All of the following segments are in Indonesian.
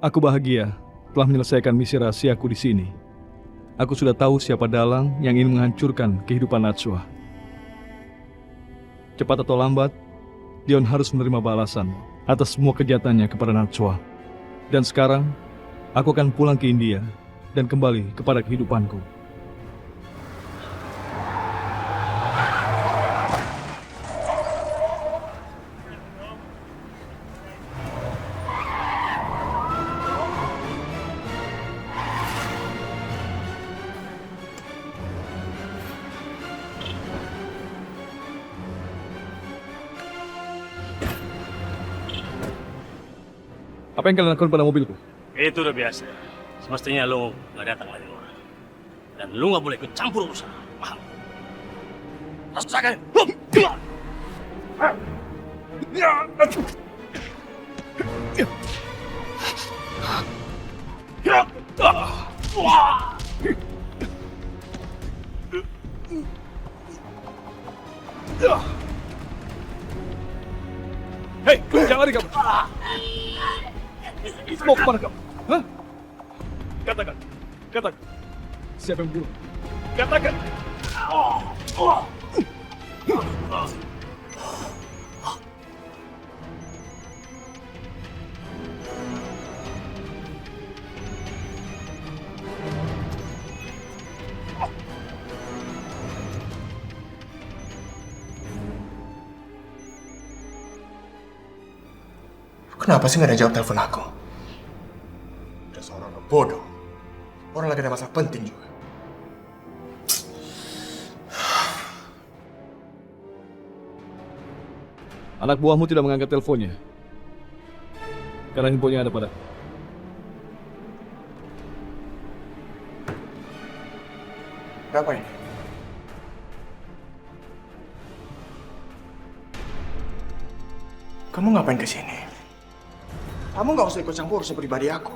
Aku bahagia telah menyelesaikan misi rahasiaku di sini. Aku sudah tahu siapa dalang yang ingin menghancurkan kehidupan Natsua. Cepat atau lambat, Dion harus menerima balasan atas semua kejahatannya kepada Natsua. Dan sekarang, aku akan pulang ke India dan kembali kepada kehidupanku. Apa yang kalian lakukan pada mobilku? Itu udah biasa. Semestinya lu nggak datang lagi. Dan lu nggak boleh ikut campur urusan. Paham? Rasakan. Hei, jangan lari kamu! Mau kemana kamu? Hah? Katakan, katakan. Siapa yang bunuh? Katakan! Kenapa sih nggak ada jawab telepon aku? Dasar orang bodoh. Orang lagi ada masalah penting juga. Anak buahmu tidak mengangkat teleponnya. Karena infonya ada pada. Kenapa ini? Kamu ngapain kesini? Kamu nggak usah ikut campur urusan pribadi aku.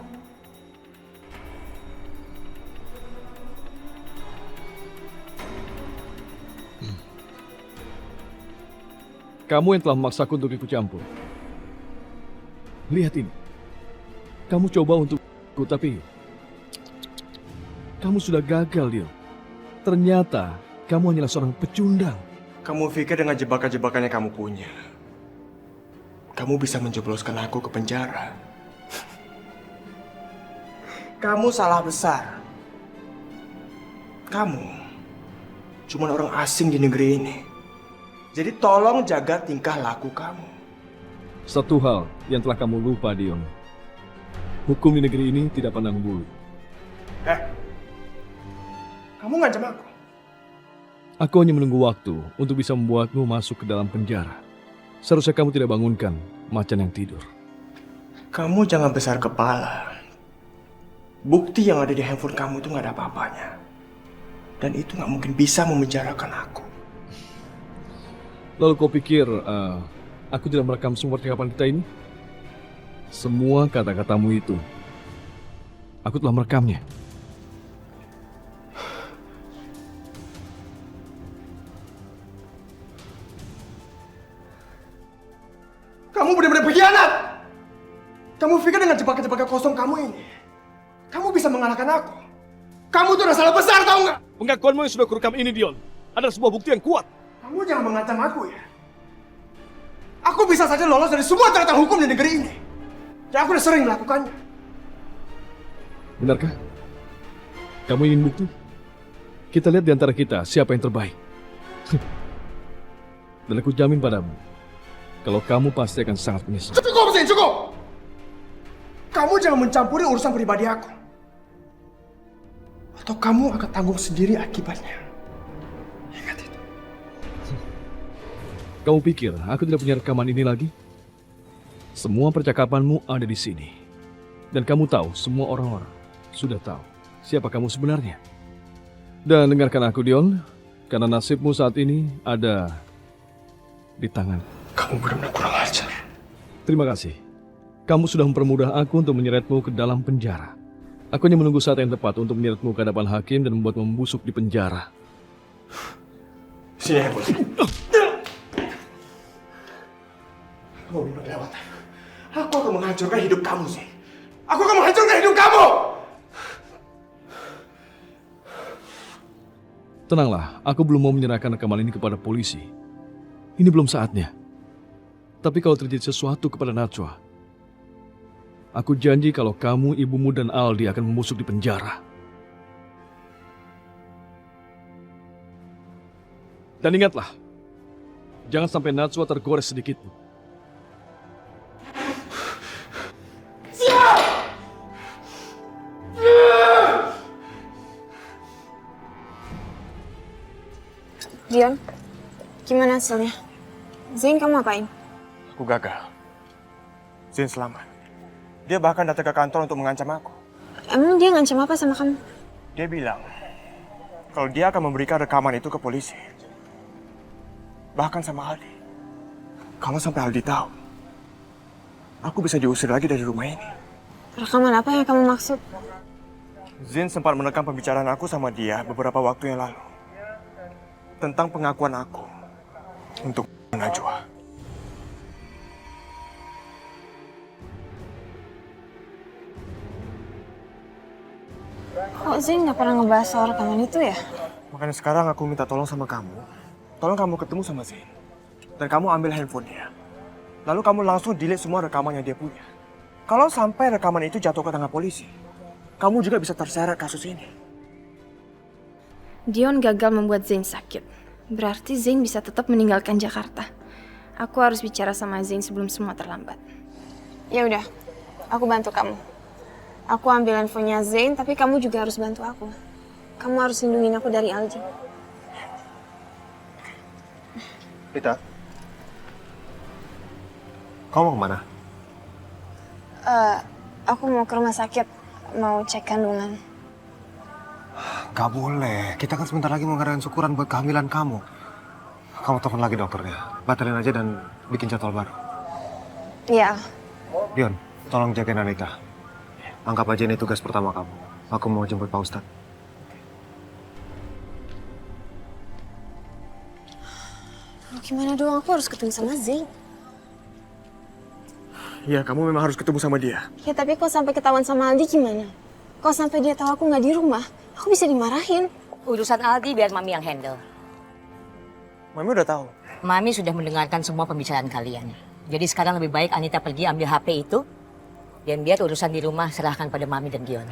Kamu yang telah memaksaku untuk ikut campur. Lihat ini. Kamu coba untuk ikut, tapi kamu sudah gagal, Dio. Ternyata kamu hanyalah seorang pecundang. Kamu pikir dengan jebakan-jebakan yang kamu punya, kamu bisa menjebloskan aku ke penjara? Kamu salah besar. Kamu cuma orang asing di negeri ini. Jadi tolong jaga tingkah laku kamu. Satu hal yang telah kamu lupa, Dion. Hukum di negeri ini tidak pandang bulu. Kamu ngancam aku? Aku hanya menunggu waktu untuk bisa membuatmu masuk ke dalam penjara. Seharusnya kamu tidak bangunkan macan yang tidur. Kamu jangan besar kepala. Bukti yang ada di handphone kamu itu nggak ada apa-apanya. Dan itu nggak mungkin bisa memenjarakan aku. Lalu kau pikir aku tidak merekam semua percakapan kita ini? Semua kata-katamu itu, aku telah merekamnya. Kamu benar-benar pengkhianat! Kamu pikir dengan jebakan-jebakan kosong kamu ini, kamu bisa mengalahkan aku? Kamu tuh udah salah besar, tau nggak? Pengakuanmu yang sudah kurekam ini, Dion, adalah sebuah bukti yang kuat. Kamu jangan mengancam aku ya. Aku bisa saja lolos dari semua catatan hukum di negeri ini. Dan aku udah sering melakukannya. Benarkah? Kamu ingin bukti? Kita lihat di antara kita siapa yang terbaik. Dan aku jamin padamu, kalau kamu pasti akan sangat menyesal. Cukup, Zin, cukup! Kamu jangan mencampuri urusan pribadi aku. Atau kamu akan tanggung sendiri akibatnya. Ingat itu. Kamu pikir aku tidak punya rekaman ini lagi? Semua percakapanmu ada di sini. Dan kamu tahu, semua orang-orang sudah tahu siapa kamu sebenarnya. Dan dengarkan aku, Dion, karena nasibmu saat ini ada di tangan. Kamu benar-benar kurang ajar. Terima kasih. Kamu sudah mempermudah aku untuk menyeretmu ke dalam penjara. Aku hanya menunggu saat yang tepat untuk menyeretmu ke hadapan hakim dan membuatmu membusuk di penjara. Sini, handphone. Kamu benar lewat. Aku akan menghancurkan hidup kamu sih. Aku akan menghancurkan hidup kamu! Tenanglah, aku belum mau menyerahkan rekaman ini kepada polisi. Ini belum saatnya. Tapi kalau terjadi sesuatu kepada Najwa, aku janji kalau kamu, ibumu, dan Aldi akan membusuk di penjara. Dan ingatlah, jangan sampai Najwa tergores sedikit pun. Dion, gimana hasilnya? Zain, kamu apain? Aku gagal. Zain selamat. Dia bahkan datang ke kantor untuk mengancam aku. Emang dia ngancam apa sama kamu? Dia bilang kalau dia akan memberikan rekaman itu ke polisi. Bahkan sama Aldi. Kalau sampai Aldi tahu, aku bisa diusir lagi dari rumah ini. Rekaman apa yang kamu maksud? Zain sempat merekam pembicaraan aku sama dia beberapa waktu yang lalu. Tentang pengakuan aku untuk Najwa. Kok Zain nggak pernah ngebahas soal rekaman itu ya? Makanya sekarang aku minta tolong sama kamu. Tolong kamu ketemu sama Zain. Dan kamu ambil handphone dia. Lalu kamu langsung delete semua rekaman yang dia punya. Kalau sampai rekaman itu jatuh ke tangan polisi, kamu juga bisa terseret kasus ini. Dion gagal membuat Zain sakit. Berarti Zain bisa tetap meninggalkan Jakarta. Aku harus bicara sama Zain sebelum semua terlambat. Ya udah, aku bantu kamu. Aku ambil handphonenya Zain, tapi kamu juga harus bantu aku. Kamu harus lindungin aku dari Aldi. Rita, kamu mau kemana? Aku mau ke rumah sakit, mau cek kandungan. Gak boleh, kita kan sebentar lagi mau ngadain syukuran buat kehamilan kamu. Kamu telepon lagi dokternya, batalin aja dan bikin jadwal baru. Iya. Dion, tolong jagain Anita. Anggap aja ini tugas pertama kamu. Aku mau jemput Pak Ustadz. Gimana dong, aku harus ketemu sama Zain. Iya, kamu memang harus ketemu sama dia. Ya tapi kok sampai ketahuan sama Aldi gimana? Kok sampai dia tahu aku nggak di rumah, aku bisa dimarahin. Urusan Aldi biar Mami yang handle. Mami udah tahu. Mami sudah mendengarkan semua pembicaraan kalian. Jadi sekarang lebih baik Anita pergi ambil HP itu. Dan biar urusan di rumah serahkan pada Mami dan Gion.